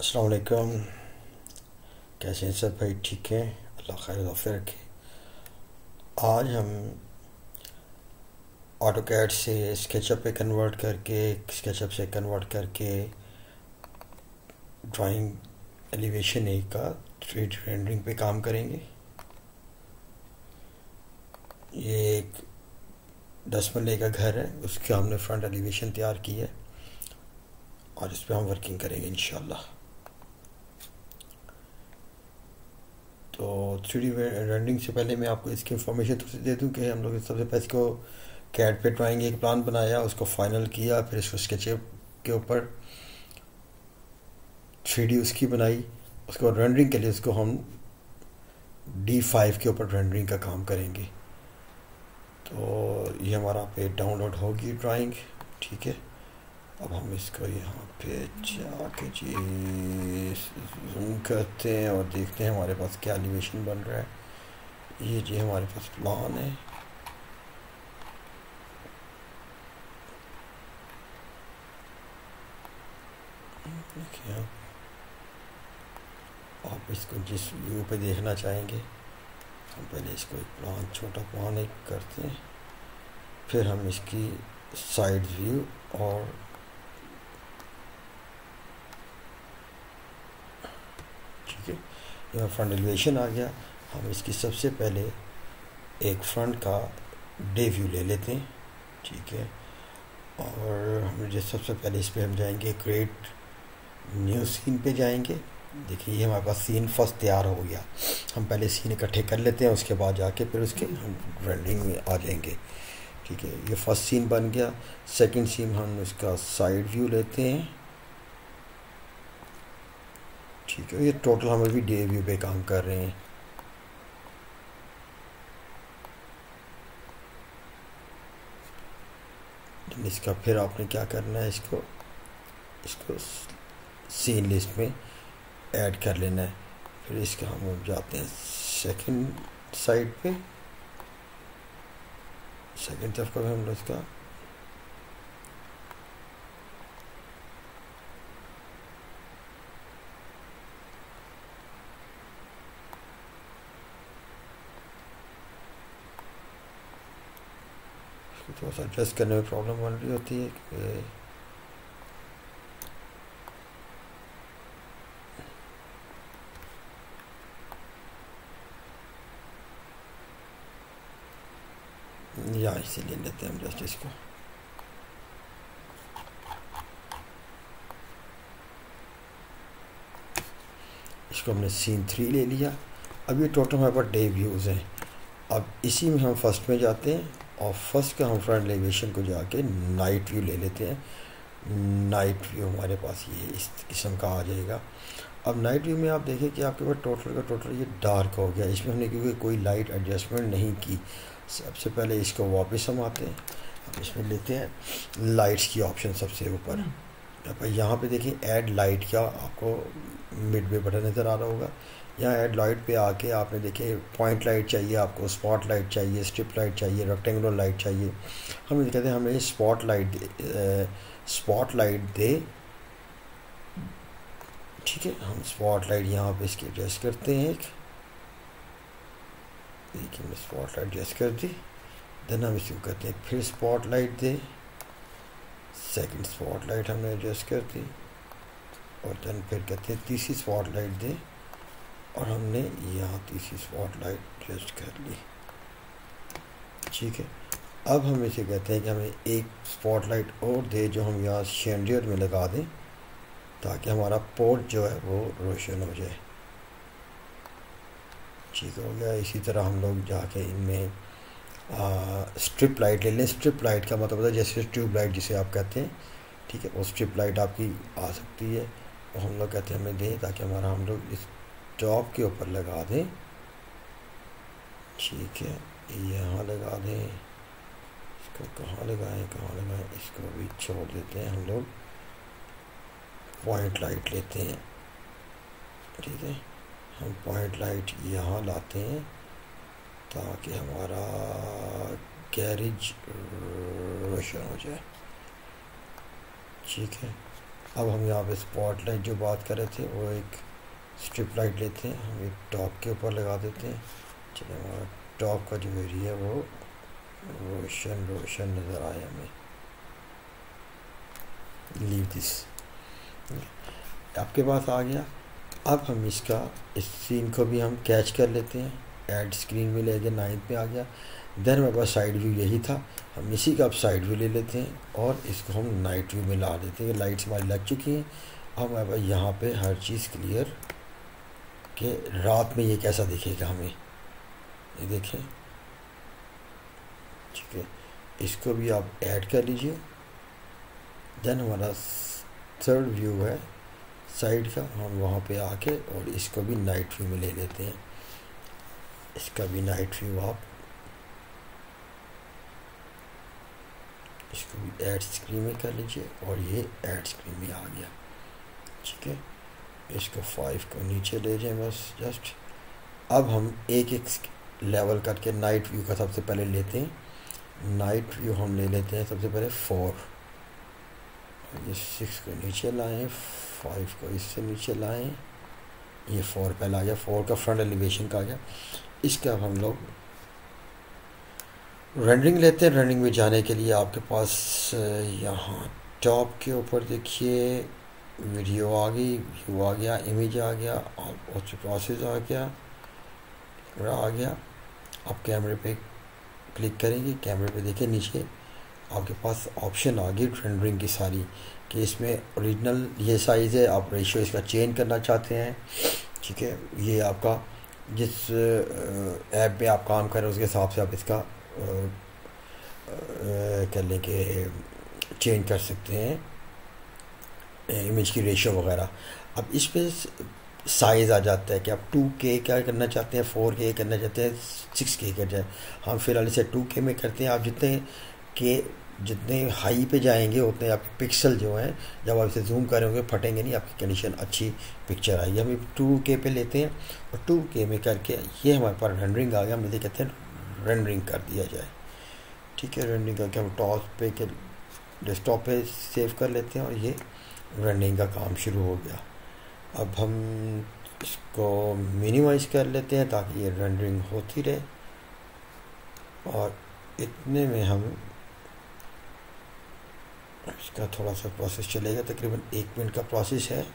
अस्सलाम वालेकुम। कैसे हैं सब भाई? ठीक हैं, अल्लाह खैर वफ़ी रखे। आज हम ऑटो कैड से स्केचअप पे कन्वर्ट करके स्केचअप से कन्वर्ट करके ड्राइंग एलिवेशन ए का 3D रेंडरिंग पे काम करेंगे। ये एक 10 मरले का घर है, उसका हमने फ्रंट एलिवेशन तैयार की है और इस पर हम वर्किंग करेंगे इंशाल्लाह। तो 3D रेंडरिंग से पहले मैं आपको इसकी इंफॉर्मेशन तो दे दूं कि हम लोग सबसे पहले इसको कैड पे ड्राइंग एक प्लान बनाया, उसको फाइनल किया, फिर इसको स्केचअप के ऊपर 3D उसकी बनाई। उसको रेंडरिंग के लिए उसको हम D5 के ऊपर रेंडरिंग का काम करेंगे। तो ये हमारा पे डाउनलोड होगी ड्राइंग, ठीक है। अब हम इसको यहाँ पे जाके जी जूम करते हैं और देखते हैं हमारे पास क्या एलिवेशन बन रहा है। ये जी हमारे पास प्लान है। देखिए आप इसको जिस व्यू पे देखना चाहेंगे, हम पहले इसको एक प्लान, छोटा प्लान एक करते हैं, फिर हम इसकी साइड व्यू और ठीक है, ये फ्रंट एलिवेशन आ गया। हम इसकी सबसे पहले एक फ्रंट का डे व्यू ले लेते हैं, ठीक है। और हम जो सबसे पहले इस पे हम जाएंगे क्रिएट न्यू सीन पे जाएंगे। देखिए ये हमारे पास सीन फर्स्ट तैयार हो गया। हम पहले सीन इकट्ठे कर लेते हैं, उसके बाद जाके फिर उसके हम रेंडरिंग में आ जाएंगे, ठीक है। ये फर्स्ट सीन बन गया। सेकंड सीन हम इसका साइड व्यू लेते हैं, ठीक है। ये टोटल हम अभी डे व्यू पे काम कर रहे हैं। इसका फिर आपने क्या करना है, इसको इसको सीन लिस्ट में ऐड कर लेना है। फिर इसका हम जाते हैं सेकंड साइड पे, सेकंड तरफ का भी हम लोग इसका थोड़ा सा एडजस्ट करने में प्रॉब्लम बन रही होती है कि या इसे ले लेते हैं हम जस्ट इसको। इसको हमने सीन 3 ले लिया। अब ये टोटल हमारे पास डे व्यूज़ हैं। अब इसी में हम फर्स्ट में जाते हैं और फर्स्ट का हम फ्रंट एलिवेशन को जाके नाइट व्यू ले लेते हैं। नाइट व्यू हमारे पास ये इस किस्म का आ जाएगा। अब नाइट व्यू में आप देखें कि आपके पास टोटल का टोटल ये डार्क हो गया। इसमें हमने क्योंकि कोई लाइट एडजस्टमेंट नहीं की। सबसे पहले इसको वापस हम आते हैं, अब इसमें लेते हैं लाइट्स की ऑप्शन सबसे ऊपर। अब यहाँ पे देखिए ऐड लाइट का आपको मिड में बटन नज़र आ रहा होगा। यहाँ ऐड लाइट पे आके आपने देखे पॉइंट लाइट चाहिए, आपको स्पॉट लाइट चाहिए, स्ट्रिप लाइट चाहिए, रेक्टेंगुलर लाइट चाहिए। हम कहते हैं हमें स्पॉट लाइट दे, ठीक है। हम स्पॉट लाइट यहाँ पे इसकी एडजस्ट करते हैं एक, देखिए मैं स्पॉट लाइट एडजस्ट कर दी। देन हम इसको कहते हैं फिर स्पॉट लाइट दे, सेकंड स्पॉट लाइट हमने एडजस्ट कर दी और देन फिर कहते हैं तीसरी स्पॉट लाइट दे और हमने यहाँ तीसरी स्पॉट लाइट एडजस्ट कर ली, ठीक है। अब हम इसे कहते हैं कि हमें एक स्पॉट लाइट और दे जो हम यहाँ शैंडियर में लगा दें ताकि हमारा पोर्ट जो है वो रोशन हो जाए, ठीक हो गया। इसी तरह हम लोग जाके इनमें स्ट्रिप लाइट ले लें। स्ट्रिप लाइट का मतलब होता है जैसे ट्यूब लाइट जिसे आप कहते हैं, ठीक है। वो स्ट्रिप लाइट आपकी आ सकती है और हम लोग कहते हैं हमें दें ताकि हमारा हम लोग इस टॉप के ऊपर लगा दें, ठीक है। यहाँ लगा दें, इसको कहाँ लगाएं, इसको भी छोड़ देते हैं। हम लोग पॉइंट लाइट लेते हैं, ठीक है। हम पॉइंट लाइट यहाँ लाते हैं ताकि हमारा गैरेज रोशन हो जाए, ठीक है। अब हम यहाँ पे स्पॉट लाइट जो बात कर रहे थे वो एक स्ट्रिप लाइट लेते हैं, हम एक टॉप के ऊपर लगा देते हैं। चलिए हमारा टॉप का जो एरिया वो रोशन रोशन नज़र आए हमें। लीव दिस आपके पास आ गया। अब हम इस सीन को भी हम कैच कर लेते हैं, ऐड स्क्रीन में ले गए, 9 पे आ गया। देन हमारे पास साइड व्यू यही था, हम इसी का अब साइड व्यू ले लेते हैं और इसको हम नाइट व्यू में ला देते हैं। लाइट्स हमारी लग चुकी हैं। अब हमारे पास यहाँ पे हर चीज़ क्लियर कि रात में ये कैसा दिखेगा हमें, ये देखें। ठीक है, इसको भी आप ऐड कर लीजिए। देन हमारा थर्ड व्यू है साइड का, हम वहाँ पे आके और इसको भी नाइट व्यू में ले लेते हैं। इसका भी नाइट व्यू आप इसको भी ऐड स्क्रीन में कर लीजिए और ये ऐड स्क्रीन में आ गया। ठीक है, इसको 5 को नीचे ले जाएं बस जस्ट। अब हम एक एक लेवल करके नाइट व्यू का सबसे पहले लेते हैं। नाइट व्यू हम ले लेते हैं सबसे पहले 4, ये 6 को नीचे लाएं, 5 को इससे नीचे लाएं, ये 4 पहला आ गया, 4 का फ्रंट एलिवेशन का आ गया। इसका अब हम लोग रेंडरिंग लेते हैं। रेंडरिंग में जाने के लिए आपके पास यहाँ टॉप के ऊपर देखिए वीडियो आ गई, व्यू आ गया, इमेज आ गया, पोस्ट प्रोसेस आ गया। आप कैमरे पे क्लिक करेंगे, कैमरे पे देखिए नीचे आपके पास ऑप्शन आ गई रेंडरिंग की सारी, कि इसमें ओरिजिनल ये साइज़ है, आप रेशियो इसका चेंज करना चाहते हैं। ठीक है, ये आपका जिस ऐप में आप काम कर रहे हैं उसके हिसाब से आप इसका कर लें कि चेंज कर सकते हैं इमेज की रेशियो वगैरह। अब इस पे साइज़ आ जाता है कि आप 2K क्या करना चाहते हैं, 4K करना चाहते हैं, 6K कर जाए। हम फिलहाल इसे 2K में करते हैं। आप जितने हाई पे जाएंगे उतने आपके पिक्सल जो हैं जब आप इसे जूम करेंगे फटेंगे नहीं, आपकी कंडीशन अच्छी पिक्चर आएगी। हम 2K पे लेते हैं और 2K में करके ये हमारे पास रेंडरिंग आ गया। हम इसे कहते हैं रेंडरिंग कर दिया जाए। ठीक है, रेंडरिंग करके हम टॉप पे के डेस्कटॉप पे सेव कर लेते हैं और ये रेंडरिंग का काम शुरू हो गया। अब हम इसको मिनिमाइज कर लेते हैं ताकि ये रेंडरिंग होती रहे और इतने में हम इसका थोड़ा सा प्रोसेस चलेगा, तकरीबन 1 मिनट का प्रोसेस है।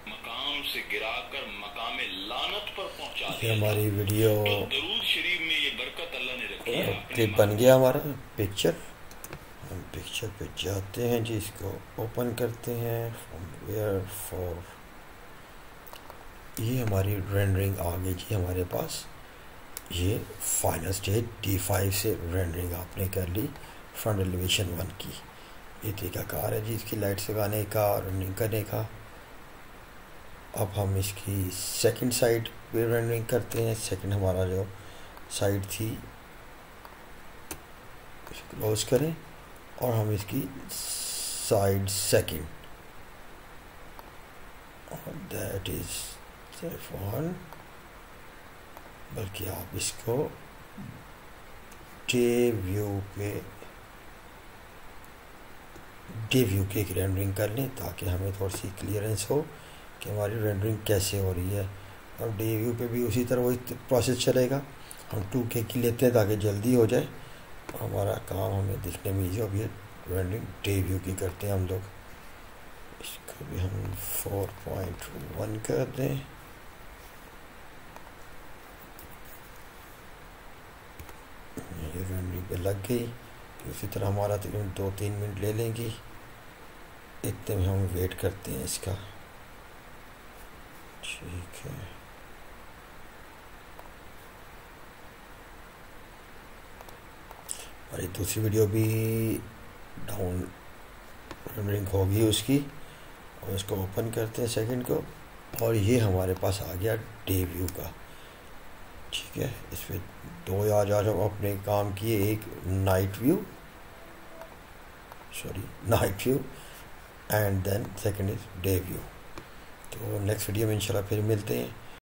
मकाम से गिराकर मकामे लानत पर पहुंचा ये हमारी वीडियो तो दरूद शरीफ में ये बरकत अल्लाह ने रखी है। क्लिप बन गया हमारा पिक्चर। हम पिक्चर पे जाते हैं जी, इसको ओपन करते हैं फ्रॉम वेयर फॉर। ये हमारी रेंडरिंग आ गई जी हमारे पास। ये फाइनल स्टेज D5 से रेंडरिंग आपने कर ली फ्रंट एलिवेशन 1 की। ये तरीकाकार है जी इसकी लाइट्स लगाने का, रेंडरिंग करने का। अब हम इसकी सेकंड साइड पे रेंडरिंग करते हैं। सेकंड हमारा जो साइड थी क्लोज करें और हम इसकी साइड सेकंड, और दैट इज सिर्फ 1, बल्कि आप इसको डे व्यू के रेंडरिंग कर लें ताकि हमें थोड़ी सी क्लियरेंस हो कि हमारी रेंडरिंग कैसे हो रही है। और डे व्यू पे भी उसी तरह वही प्रोसेस चलेगा। हम 2K की लेते हैं ताकि जल्दी हो जाए, हमारा काम हमें दिखने में ईजी। अब ये रेंडरिंग डे व्यू की करते हैं हम लोग। इसको भी हम 4.1 कर दें। ये रेंडरिंग पे लग गई। उसी तरह हमारा तकरीबन 2-3 मिनट ले लेंगी। इतने में हम वेट करते हैं इसका। ठीक है, और एक दूसरी वीडियो भी डाउन रेंडरिंग होगी उसकी, और इसको ओपन करते हैं सेकंड को, और ये हमारे पास आ गया डे व्यू का। ठीक है, इसमें 2 आज हम अपने काम किए, एक night view and then second is day view. तो नेक्स्ट वीडियो में इंशाल्लाह फिर मिलते हैं।